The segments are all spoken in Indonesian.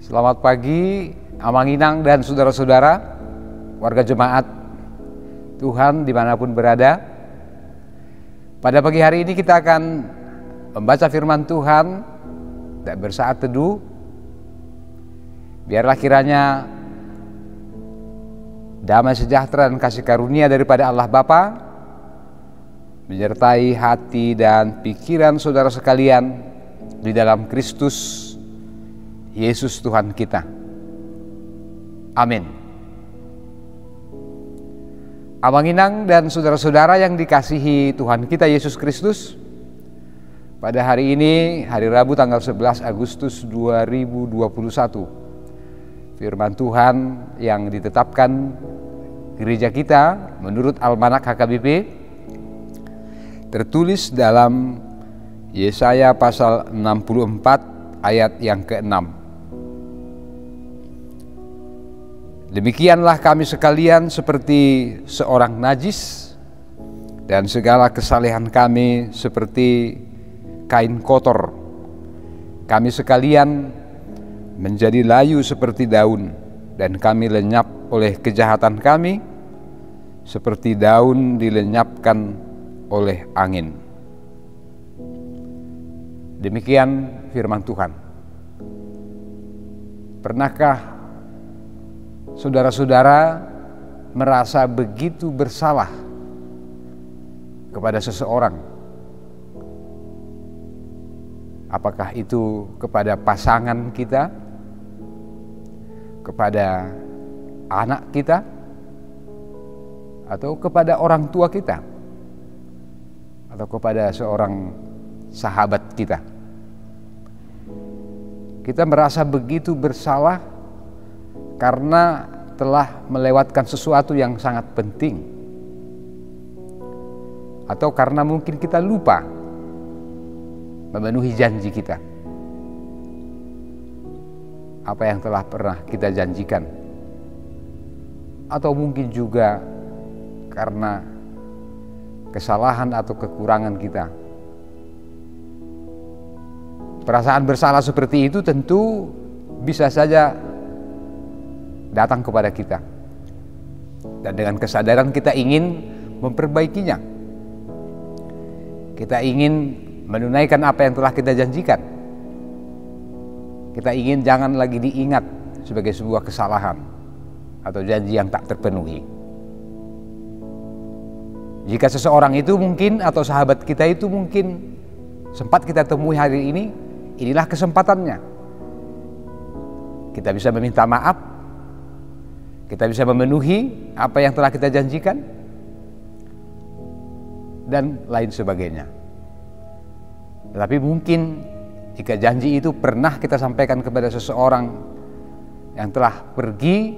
Selamat pagi, Amanginang dan saudara-saudara, warga jemaat Tuhan dimanapun berada. Pada pagi hari ini kita akan membaca firman Tuhan dan bersaat teduh. Biarlah kiranya damai sejahtera dan kasih karunia daripada Allah Bapa menyertai hati dan pikiran saudara sekalian di dalam Kristus Yesus Tuhan kita. Amin. Amanginang dan saudara-saudara yang dikasihi Tuhan kita Yesus Kristus, pada hari ini, hari Rabu tanggal 11 Agustus 2021, firman Tuhan yang ditetapkan gereja kita menurut Almanak HKBP tertulis dalam Yesaya pasal 64 ayat yang ke-6. Demikianlah kami sekalian seperti seorang najis, dan segala kesalehan kami seperti kain kotor. Kami sekalian menjadi layu seperti daun, dan kami lenyap oleh kejahatan kami, seperti daun dilenyapkan oleh angin. Demikian firman Tuhan. Pernahkah saudara-saudara merasa begitu bersalah kepada seseorang? Apakah itu kepada pasangan kita, kepada anak kita, atau kepada orang tua kita, atau kepada seorang sahabat kita? Kita merasa begitu bersalah karena telah melewatkan sesuatu yang sangat penting, atau karena mungkin kita lupa memenuhi janji kita, apa yang telah pernah kita janjikan, atau mungkin juga karena kesalahan atau kekurangan kita. Perasaan bersalah seperti itu tentu bisa saja datang kepada kita, dan dengan kesadaran kita ingin memperbaikinya. Kita ingin menunaikan apa yang telah kita janjikan. Kita ingin jangan lagi diingat sebagai sebuah kesalahan atau janji yang tak terpenuhi. Jika seseorang itu mungkin, atau sahabat kita itu mungkin sempat kita temui hari ini, inilah kesempatannya. Kita bisa meminta maaf, kita bisa memenuhi apa yang telah kita janjikan, dan lain sebagainya. Tetapi mungkin jika janji itu pernah kita sampaikan kepada seseorang yang telah pergi,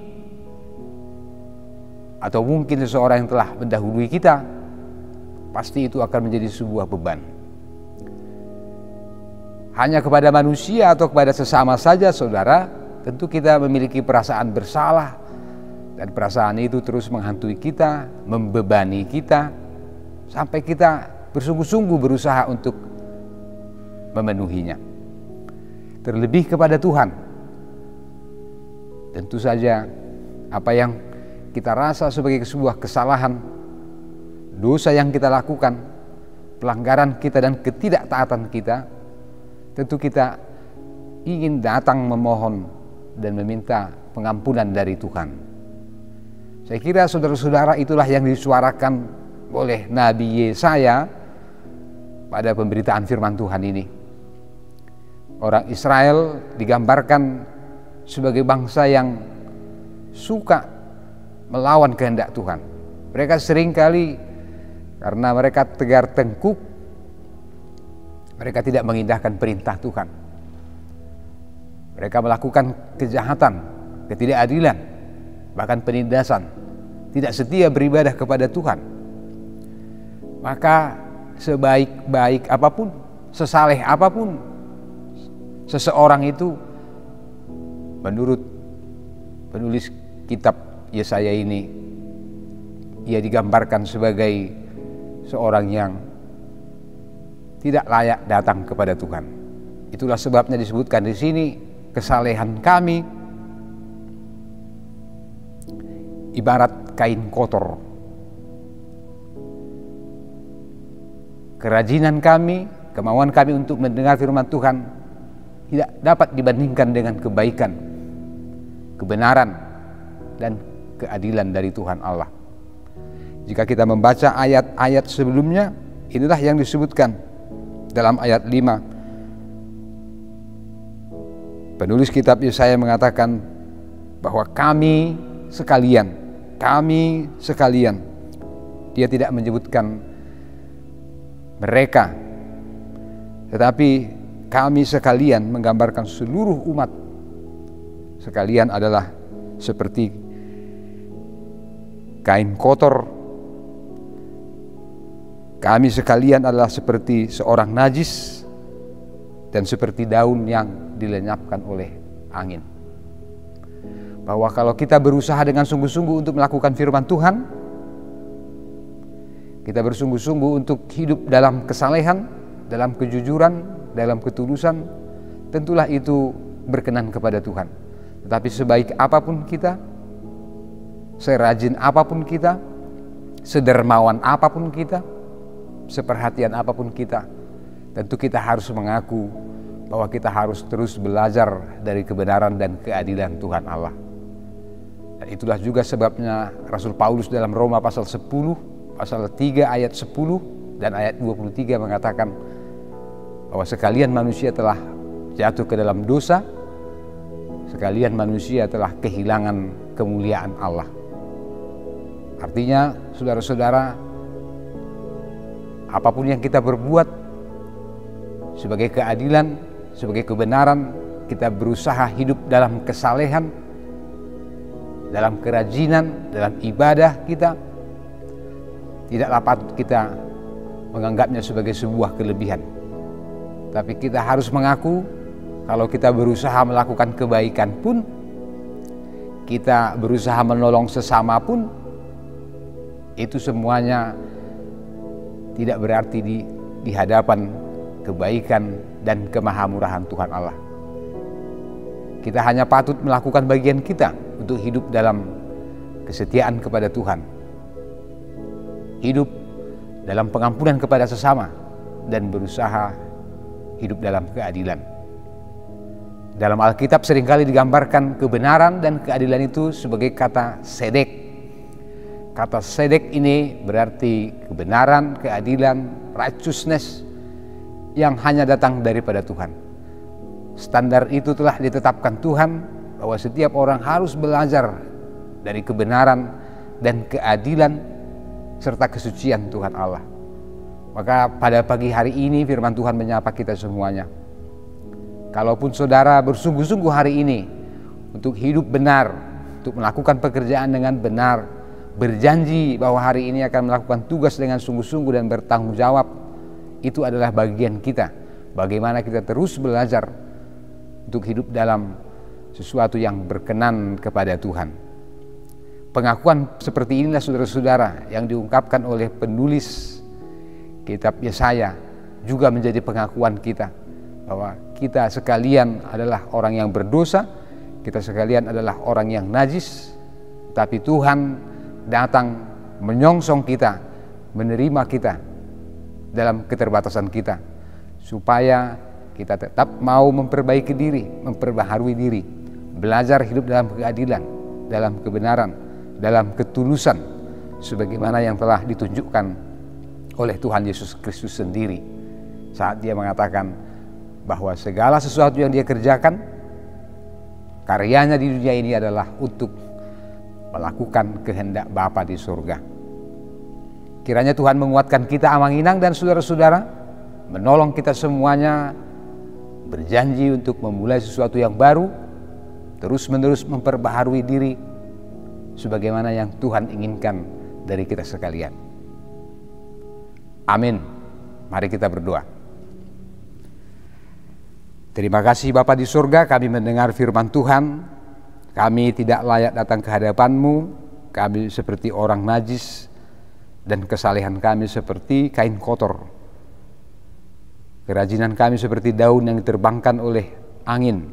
atau mungkin seseorang yang telah mendahului kita, pasti itu akan menjadi sebuah beban. Hanya kepada manusia atau kepada sesama saja, saudara, tentu kita memiliki perasaan bersalah, dan perasaan itu terus menghantui kita, membebani kita, sampai kita bersungguh-sungguh berusaha untuk memenuhinya. Terlebih kepada Tuhan, tentu saja apa yang kita rasa sebagai sebuah kesalahan, dosa yang kita lakukan, pelanggaran kita dan ketidaktaatan kita, tentu kita ingin datang memohon dan meminta pengampunan dari Tuhan. Saya kira saudara-saudara, itulah yang disuarakan oleh Nabi Yesaya pada pemberitaan firman Tuhan ini. Orang Israel digambarkan sebagai bangsa yang suka melawan kehendak Tuhan. Mereka seringkali, karena mereka tegar tengkuk, mereka tidak mengindahkan perintah Tuhan. Mereka melakukan kejahatan, ketidakadilan, bahkan penindasan, tidak setia beribadah kepada Tuhan. Maka sebaik-baik apapun, sesaleh apapun seseorang itu, menurut penulis kitab Yesaya ini, ia digambarkan sebagai seorang yang tidak layak datang kepada Tuhan. Itulah sebabnya disebutkan di sini, kesalehan kami ibarat kain kotor. Kerajinan kami, kemauan kami untuk mendengar firman Tuhan tidak dapat dibandingkan dengan kebaikan, kebenaran, dan keadilan dari Tuhan Allah. Jika kita membaca ayat-ayat sebelumnya, inilah yang disebutkan dalam ayat 5. Penulis kitab Yesaya mengatakan bahwa kami sekalian, dia tidak menyebutkan mereka, tetapi kami sekalian menggambarkan seluruh umat sekalian adalah seperti kain kotor. Kami sekalian adalah seperti seorang najis dan seperti daun yang dilenyapkan oleh angin. Bahwa kalau kita berusaha dengan sungguh-sungguh untuk melakukan firman Tuhan, kita bersungguh-sungguh untuk hidup dalam kesalehan, dalam kejujuran, dalam ketulusan, tentulah itu berkenan kepada Tuhan. Tetapi sebaik apapun kita, serajin apapun kita, sedermawan apapun kita, seperhatian apapun kita, tentu kita harus mengaku bahwa kita harus terus belajar dari kebenaran dan keadilan Tuhan Allah. Dan itulah juga sebabnya Rasul Paulus dalam Roma pasal 10, pasal 3 ayat 10 dan ayat 23 mengatakan bahwa sekalian manusia telah jatuh ke dalam dosa, sekalian manusia telah kehilangan kemuliaan Allah. Artinya, saudara-saudara, apapun yang kita berbuat sebagai keadilan, sebagai kebenaran, kita berusaha hidup dalam kesalehan, dalam kerajinan, dalam ibadah kita, tidaklah patut kita menganggapnya sebagai sebuah kelebihan. Tapi kita harus mengaku kalau kita berusaha melakukan kebaikan pun, kita berusaha menolong sesama pun, itu semuanya tidak berarti di hadapan kebaikan dan kemahamurahan Tuhan Allah. Kita hanya patut melakukan bagian kita untuk hidup dalam kesetiaan kepada Tuhan, hidup dalam pengampunan kepada sesama, dan berusaha hidup dalam keadilan. Dalam Alkitab seringkali digambarkan kebenaran dan keadilan itu sebagai kata sedek. Kata sedek ini berarti kebenaran, keadilan, righteousness yang hanya datang daripada Tuhan. Standar itu telah ditetapkan Tuhan bahwa setiap orang harus belajar dari kebenaran dan keadilan serta kesucian Tuhan Allah. Maka pada pagi hari ini firman Tuhan menyapa kita semuanya. Kalaupun saudara bersungguh-sungguh hari ini untuk hidup benar, untuk melakukan pekerjaan dengan benar, berjanji bahwa hari ini akan melakukan tugas dengan sungguh-sungguh dan bertanggung jawab, itu adalah bagian kita. Bagaimana kita terus belajar untuk hidup dalam sesuatu yang berkenan kepada Tuhan. Pengakuan seperti inilah saudara-saudara yang diungkapkan oleh penulis kitab Yesaya juga menjadi pengakuan kita bahwa kita sekalian adalah orang yang berdosa, kita sekalian adalah orang yang najis, tapi Tuhan datang menyongsong kita, menerima kita dalam keterbatasan kita, supaya kita tetap mau memperbaiki diri, memperbaharui diri, belajar hidup dalam keadilan, dalam kebenaran, dalam ketulusan, sebagaimana yang telah ditunjukkan oleh Tuhan Yesus Kristus sendiri saat Dia mengatakan bahwa segala sesuatu yang Dia kerjakan, karyanya di dunia ini adalah untuk melakukan kehendak Bapa di surga. Kiranya Tuhan menguatkan kita Amanginang dan saudara-saudara, menolong kita semuanya berjanji untuk memulai sesuatu yang baru, terus-menerus memperbaharui diri sebagaimana yang Tuhan inginkan dari kita sekalian. Amin. Mari kita berdoa. Terima kasih Bapa di surga, kami mendengar firman Tuhan. Kami tidak layak datang ke hadapan-Mu. Kami seperti orang najis dan kesalehan kami seperti kain kotor. Kerajinan kami seperti daun yang diterbangkan oleh angin.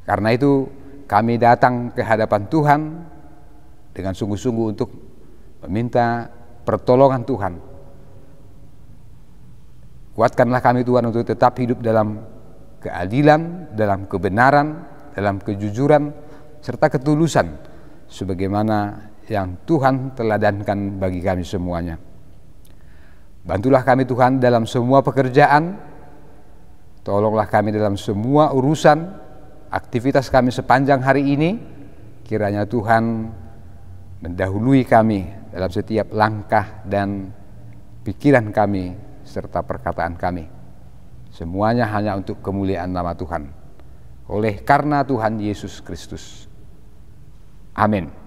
Karena itu kami datang ke hadapan Tuhan dengan sungguh-sungguh untuk meminta pertolongan Tuhan. Kuatkanlah kami Tuhan untuk tetap hidup dalam keadilan, dalam kebenaran, dalam kejujuran, serta ketulusan, sebagaimana yang Tuhan teladankan bagi kami semuanya. Bantulah kami Tuhan dalam semua pekerjaan, tolonglah kami dalam semua urusan, aktivitas kami sepanjang hari ini. Kiranya Tuhan mendahului kami dalam setiap langkah dan pikiran kami serta perkataan kami. Semuanya hanya untuk kemuliaan nama Tuhan. Oleh karena Tuhan Yesus Kristus. Amin.